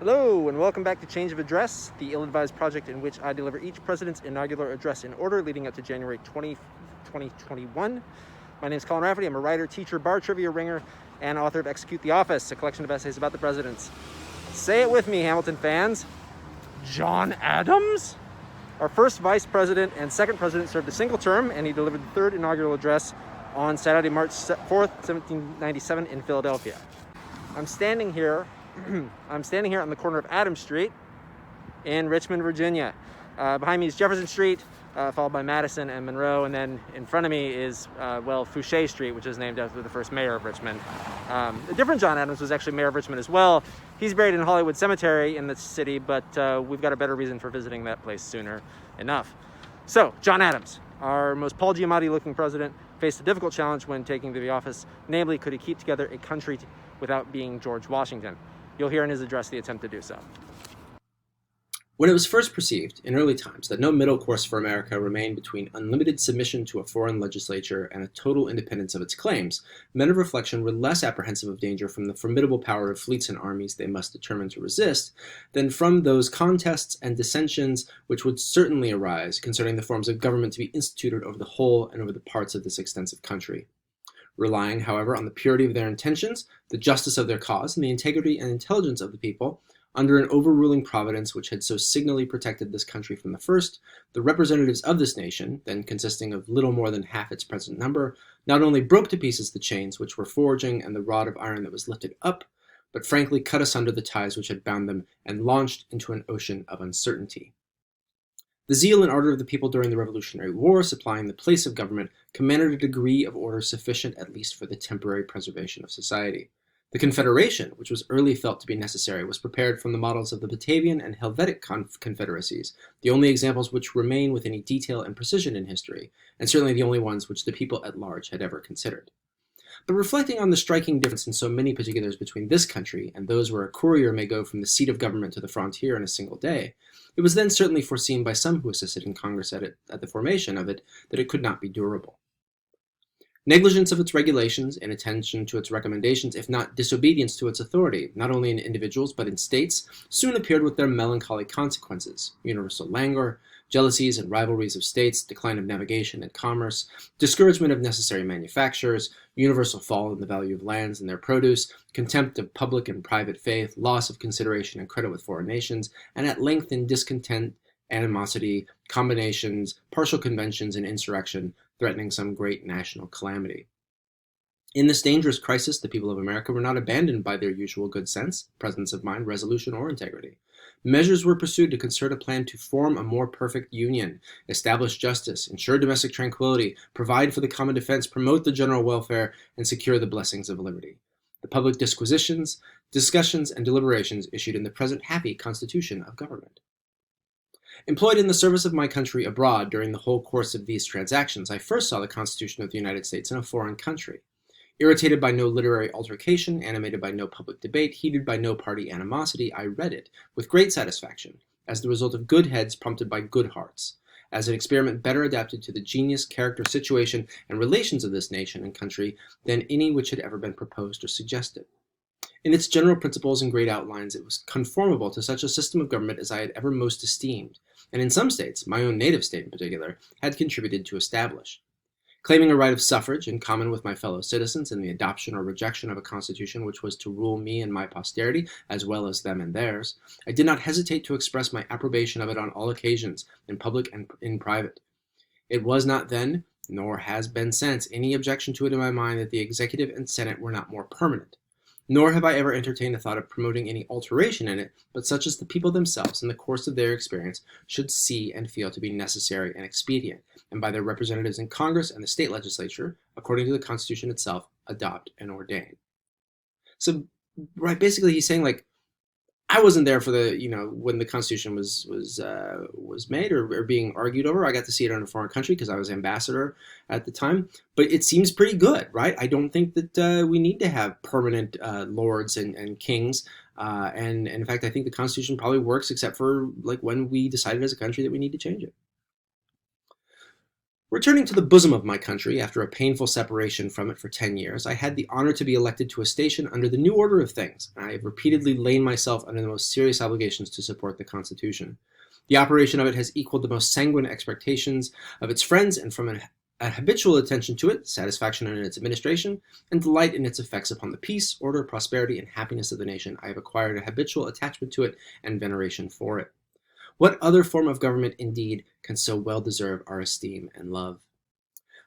Hello, and welcome back to Change of Address, the ill-advised project in which I deliver each president's inaugural address in order leading up to January 2021. My name is Colin Rafferty. I'm a writer, teacher, bar trivia ringer, and author of Execute the Office, a collection of essays about the presidents. Say it with me, Hamilton fans. John Adams? Our first vice president and second president served a single term, and he delivered the third inaugural address on Saturday, March 4th, 1797 in Philadelphia. I'm standing here on the corner of Adams Street in Richmond, Virginia. Behind me is Jefferson Street, followed by Madison and Monroe, and then in front of me is, Fouché Street, which is named after the first mayor of Richmond. A different John Adams was actually mayor of Richmond as well. He's buried in Hollywood Cemetery in the city, but we've got a better reason for visiting that place sooner enough. So, John Adams, our most Paul Giamatti-looking president, faced a difficult challenge when taking to the office. Namely, could he keep together a country without being George Washington? You'll hear in his address the attempt to do so. When it was first perceived, in early times, that no middle course for America remained between unlimited submission to a foreign legislature and a total independence of its claims, men of reflection were less apprehensive of danger from the formidable power of fleets and armies they must determine to resist than from those contests and dissensions which would certainly arise concerning the forms of government to be instituted over the whole and over the parts of this extensive country. Relying, however, on the purity of their intentions, the justice of their cause, and the integrity and intelligence of the people, under an overruling providence which had so signally protected this country from the first, the representatives of this nation, then consisting of little more than half its present number, not only broke to pieces the chains which were forging and the rod of iron that was lifted up, but frankly cut asunder the ties which had bound them and launched into an ocean of uncertainty. The zeal and ardor of the people during the Revolutionary War, supplying the place of government, commanded a degree of order sufficient at least for the temporary preservation of society. The Confederation, which was early felt to be necessary, was prepared from the models of the Batavian and Helvetic confederacies, the only examples which remain with any detail and precision in history, and certainly the only ones which the people at large had ever considered. But reflecting on the striking difference in so many particulars between this country and those where a courier may go from the seat of government to the frontier in a single day, it was then certainly foreseen by some who assisted in Congress at the formation of it that it could not be durable. Negligence of its regulations, inattention to its recommendations, if not disobedience to its authority, not only in individuals but in states, soon appeared with their melancholy consequences: universal languor, jealousies and rivalries of states, decline of navigation and commerce, discouragement of necessary manufactures, universal fall in the value of lands and their produce, contempt of public and private faith, loss of consideration and credit with foreign nations, and at length in discontent, animosity, combinations, partial conventions, and insurrection, threatening some great national calamity. In this dangerous crisis, the people of America were not abandoned by their usual good sense, presence of mind, resolution, or integrity. Measures were pursued to concert a plan to form a more perfect union, establish justice, ensure domestic tranquility, provide for the common defense, promote the general welfare, and secure the blessings of liberty. The public disquisitions, discussions, and deliberations issued in the present happy constitution of government. Employed in the service of my country abroad during the whole course of these transactions, I first saw the Constitution of the United States in a foreign country. Irritated by no literary altercation, animated by no public debate, heated by no party animosity, I read it with great satisfaction, as the result of good heads prompted by good hearts, as an experiment better adapted to the genius, character, situation, and relations of this nation and country than any which had ever been proposed or suggested. In its general principles and great outlines, it was conformable to such a system of government as I had ever most esteemed, and in some states, my own native state in particular, had contributed to establish. Claiming a right of suffrage in common with my fellow citizens in the adoption or rejection of a constitution which was to rule me and my posterity, as well as them and theirs, I did not hesitate to express my approbation of it on all occasions, in public and in private. It was not then, nor has been since, any objection to it in my mind that the executive and senate were not more permanent. Nor have I ever entertained the thought of promoting any alteration in it, but such as the people themselves, in the course of their experience, should see and feel to be necessary and expedient, and by their representatives in Congress and the state legislature, according to the Constitution itself, adopt and ordain. So, right, basically he's saying, like, I wasn't there for the, when the Constitution was made or being argued over. I got to see it in a foreign country because I was ambassador at the time. But it seems pretty good, right? I don't think that we need to have permanent lords and kings. And in fact, I think the Constitution probably works except for like when we decided as a country that we need to change it. Returning to the bosom of my country after a painful separation from it for 10 years, I had the honor to be elected to a station under the new order of things, and I have repeatedly laid myself under the most serious obligations to support the Constitution. The operation of it has equaled the most sanguine expectations of its friends, and from a habitual attention to it, satisfaction in its administration, and delight in its effects upon the peace, order, prosperity, and happiness of the nation, I have acquired a habitual attachment to it and veneration for it. What other form of government, indeed, can so well deserve our esteem and love?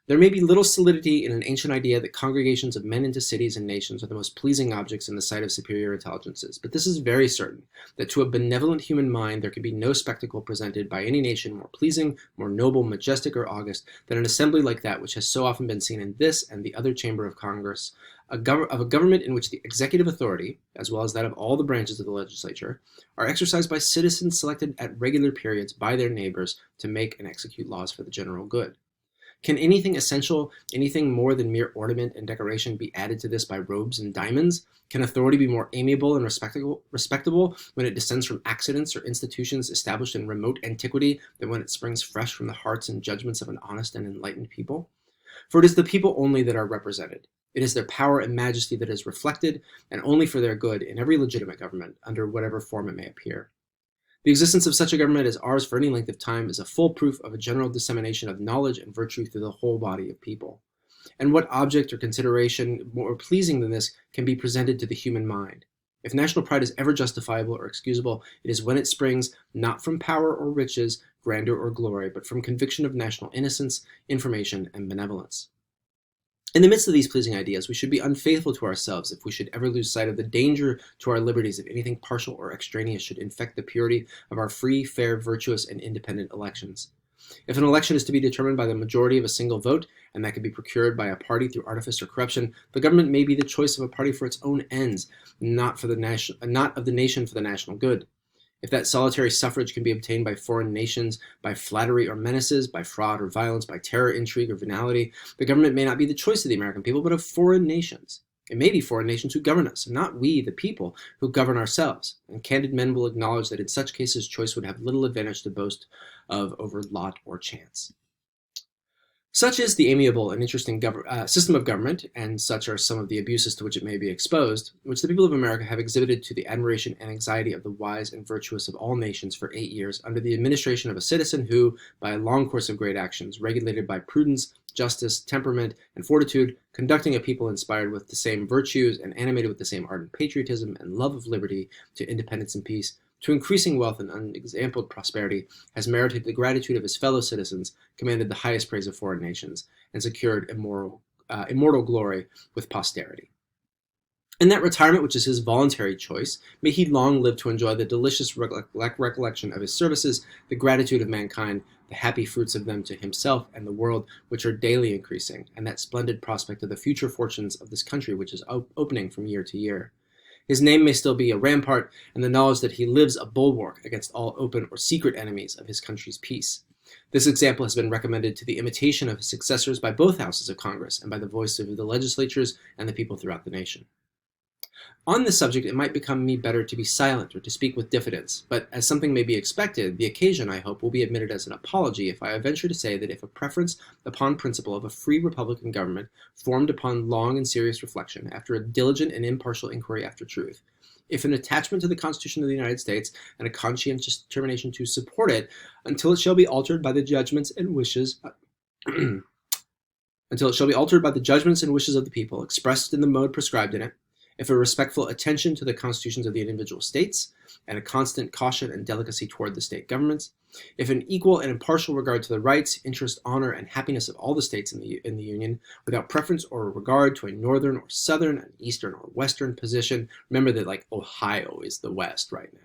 There may be little solidity in an ancient idea that congregations of men into cities and nations are the most pleasing objects in the sight of superior intelligences, but this is very certain, that to a benevolent human mind there can be no spectacle presented by any nation more pleasing, more noble, majestic, or august than an assembly like that which has so often been seen in this and the other chamber of Congress, of a government in which the executive authority, as well as that of all the branches of the legislature, are exercised by citizens selected at regular periods by their neighbors to make and execute laws for the general good. Can anything essential, anything more than mere ornament and decoration be added to this by robes and diamonds? Can authority be more amiable and respectable when it descends from accidents or institutions established in remote antiquity than when it springs fresh from the hearts and judgments of an honest and enlightened people? For it is the people only that are represented. It is their power and majesty that is reflected, and only for their good, in every legitimate government, under whatever form it may appear. The existence of such a government as ours for any length of time is a full proof of a general dissemination of knowledge and virtue through the whole body of people. And what object or consideration more pleasing than this can be presented to the human mind? If national pride is ever justifiable or excusable, it is when it springs not from power or riches, grandeur or glory, but from conviction of national innocence, information, and benevolence. In the midst of these pleasing ideas, we should be unfaithful to ourselves if we should ever lose sight of the danger to our liberties if anything partial or extraneous should infect the purity of our free, fair, virtuous, and independent elections. If an election is to be determined by the majority of a single vote, and that can be procured by a party through artifice or corruption, the government may be the choice of a party for its own ends, not of the nation for the national good. If that solitary suffrage can be obtained by foreign nations, by flattery or menaces, by fraud or violence, by terror, intrigue, or venality, the government may not be the choice of the American people, but of foreign nations. It may be foreign nations who govern us, and not we, the people, who govern ourselves. And candid men will acknowledge that in such cases choice would have little advantage to boast of over lot or chance. Such is the amiable and interesting system of government, and such are some of the abuses to which it may be exposed, which the people of America have exhibited to the admiration and anxiety of the wise and virtuous of all nations for 8 years under the administration of a citizen who, by a long course of great actions, regulated by prudence, justice, temperament, and fortitude, conducting a people inspired with the same virtues and animated with the same ardent patriotism and love of liberty to independence and peace, to increasing wealth and unexampled prosperity, has merited the gratitude of his fellow citizens, commanded the highest praise of foreign nations, and secured immortal glory with posterity. In that retirement which is his voluntary choice, may he long live to enjoy the delicious recollection of his services, the gratitude of mankind, the happy fruits of them to himself and the world, which are daily increasing, and that splendid prospect of the future fortunes of this country which is opening from year to year. His name may still be a rampart, and the knowledge that he lives a bulwark against all open or secret enemies of his country's peace. This example has been recommended to the imitation of his successors by both houses of Congress and by the voice of the legislatures and the people throughout the nation. On this subject, it might become me better to be silent or to speak with diffidence, but as something may be expected, the occasion, I hope, will be admitted as an apology if I venture to say that if a preference upon principle of a free republican government, formed upon long and serious reflection, after a diligent and impartial inquiry after truth, if an attachment to the Constitution of the United States and a conscientious determination to support it until it shall be altered by the judgments and wishes of the people expressed in the mode prescribed in it, if a respectful attention to the constitutions of the individual states, and a constant caution and delicacy toward the state governments, if an equal and impartial regard to the rights, interest, honor, and happiness of all the states in the Union, without preference or regard to a northern or southern, an eastern or western position. Remember that, like, Ohio is the West right now.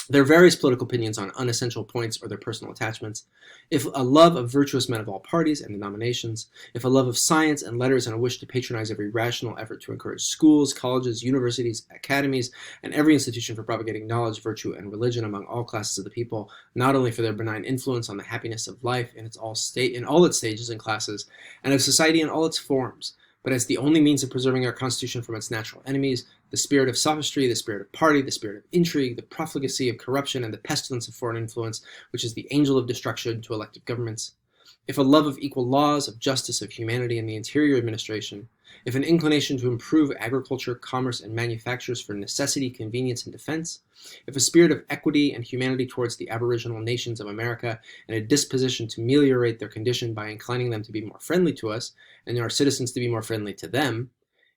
Their various political opinions on unessential points or their personal attachments, if a love of virtuous men of all parties and denominations, if a love of science and letters and a wish to patronize every rational effort to encourage schools, colleges, universities, academies, and every institution for propagating knowledge, virtue, and religion among all classes of the people, not only for their benign influence on the happiness of life in all its stages and classes, and of society in all its forms, but as the only means of preserving our Constitution from its natural enemies, the spirit of sophistry, the spirit of party, the spirit of intrigue, the profligacy of corruption, and the pestilence of foreign influence, which is the angel of destruction to elective governments. if a love of equal laws, of justice, of humanity in the interior administration, if an inclination to improve agriculture, commerce, and manufactures for necessity, convenience, and defense, if a spirit of equity and humanity towards the aboriginal nations of America, and a disposition to ameliorate their condition by inclining them to be more friendly to us, and our citizens to be more friendly to them,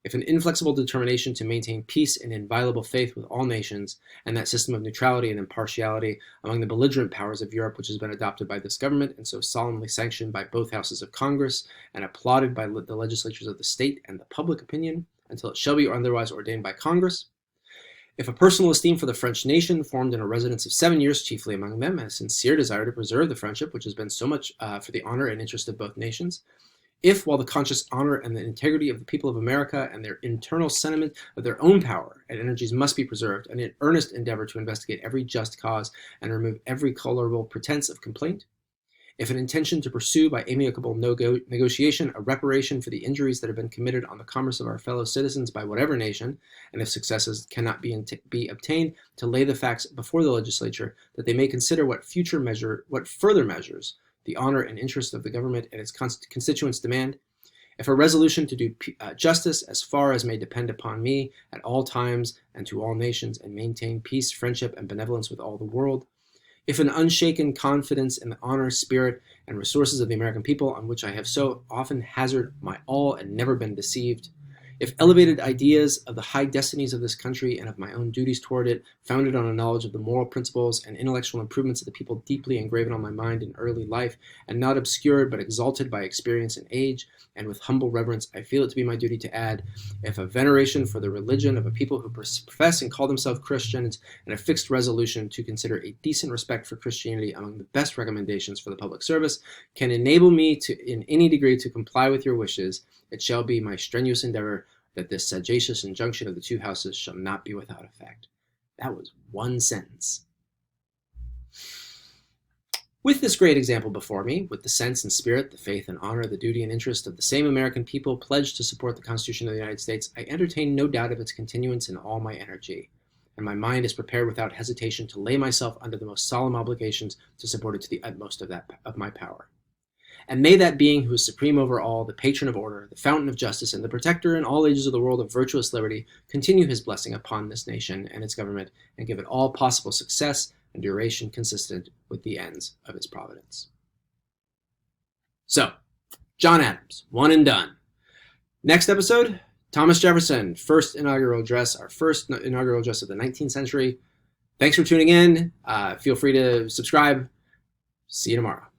if an inflexible determination to maintain peace and inviolable faith with all nations, and that system of neutrality and impartiality among the belligerent powers of Europe which has been adopted by this government and so solemnly sanctioned by both houses of Congress and applauded by the legislatures of the state and the public opinion until it shall be otherwise ordained by Congress, if a personal esteem for the French nation formed in a residence of 7 years chiefly among them, and a sincere desire to preserve the friendship which has been so much for the honor and interest of both nations, if, while the conscious honor and the integrity of the people of America and their internal sentiment of their own power and energies must be preserved, and an earnest endeavor to investigate every just cause and remove every colorable pretense of complaint, if an intention to pursue by amicable negotiation a reparation for the injuries that have been committed on the commerce of our fellow citizens by whatever nation, and if successes cannot be obtained, to lay the facts before the legislature, that they may consider what further measures the honor and interest of the government and its constituents demand, if a resolution to do justice as far as may depend upon me at all times and to all nations, and maintain peace, friendship, and benevolence with all the world, if an unshaken confidence in the honor, spirit, and resources of the American people, on which I have so often hazarded my all and never been deceived, if elevated ideas of the high destinies of this country and of my own duties toward it, founded on a knowledge of the moral principles and intellectual improvements of the people deeply engraven on my mind in early life, and not obscured but exalted by experience and age, and with humble reverence I feel it to be my duty to add, if a veneration for the religion of a people who profess and call themselves Christians, and a fixed resolution to consider a decent respect for Christianity among the best recommendations for the public service, can enable me to, in any degree, to comply with your wishes, it shall be my strenuous endeavor that this sagacious injunction of the two houses shall not be without effect. That was one sentence. With this great example before me, with the sense and spirit, the faith and honor, the duty and interest of the same American people pledged to support the Constitution of the United States, I entertain no doubt of its continuance in all my energy, and my mind is prepared without hesitation to lay myself under the most solemn obligations to support it to the utmost of my power. And may that being who is supreme over all, the patron of order, the fountain of justice, and the protector in all ages of the world of virtuous liberty, continue his blessing upon this nation and its government, and give it all possible success and duration consistent with the ends of his providence. So, John Adams, one and done. Next episode, Thomas Jefferson, our first inaugural address of the 19th century. Thanks for tuning in. Feel free to subscribe. See you tomorrow.